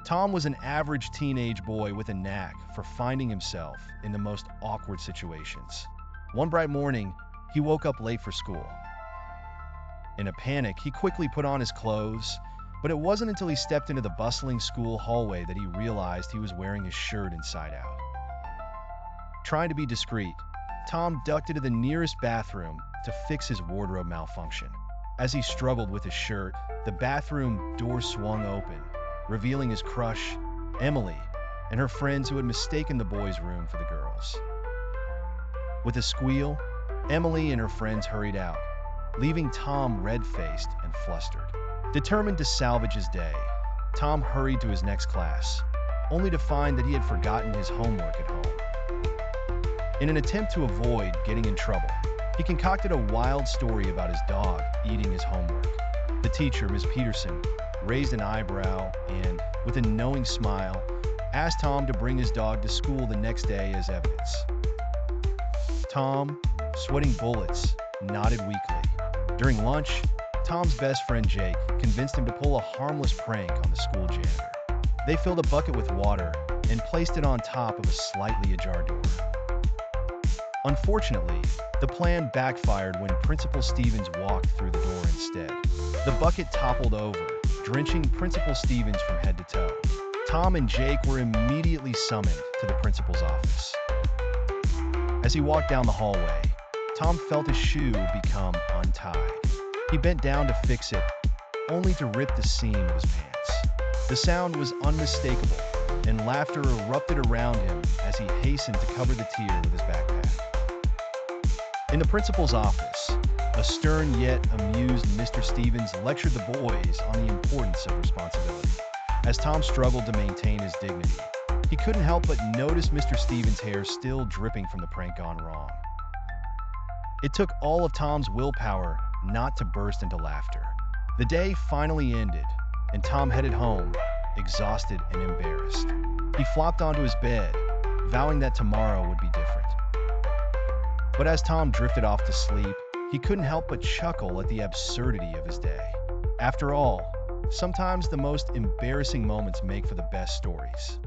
Tom was an average teenage boy with a knack for finding himself in the most awkward situations. One bright morning, he woke up late for school. In a panic, he quickly put on his clothes, but it wasn't until he stepped into the bustling school hallway that he realized he was wearing his shirt inside out. Trying to be discreet, Tom ducked into the nearest bathroom to fix his wardrobe malfunction. As he struggled with his shirt, the bathroom door swung open, revealing his crush, Emily, and her friends who had mistaken the boys' room for the girls'. With a squeal, Emily and her friends hurried out, leaving Tom red-faced and flustered. Determined to salvage his day, Tom hurried to his next class, only to find that he had forgotten his homework at home. In an attempt to avoid getting in trouble, he concocted a wild story about his dog eating his homework. The teacher, Miss Peterson, raised an eyebrow and, with a knowing smile, asked Tom to bring his dog to school the next day as evidence. Tom, sweating bullets, nodded weakly. During lunch, Tom's best friend Jake convinced him to pull a harmless prank on the school janitor. They filled a bucket with water and placed it on top of a slightly ajar door. Unfortunately, the plan backfired when Principal Stevens walked through the door instead. The bucket toppled over, drenching Principal Stevens from head to toe. Tom and Jake were immediately summoned to the principal's office. As he walked down the hallway, Tom felt his shoe become untied. He bent down to fix it, only to rip the seam of his pants. The sound was unmistakable, and laughter erupted around him as he hastened to cover the tear with his backpack. In the principal's office, a stern yet amused Mr. Stevens lectured the boys on the importance of responsibility. As Tom struggled to maintain his dignity, he couldn't help but notice Mr. Stevens' hair still dripping from the prank gone wrong. It took all of Tom's willpower not to burst into laughter. The day finally ended, and Tom headed home, exhausted and embarrassed. He flopped onto his bed, vowing that tomorrow would be different. But as Tom drifted off to sleep, he couldn't help but chuckle at the absurdity of his day. After all, sometimes the most embarrassing moments make for the best stories.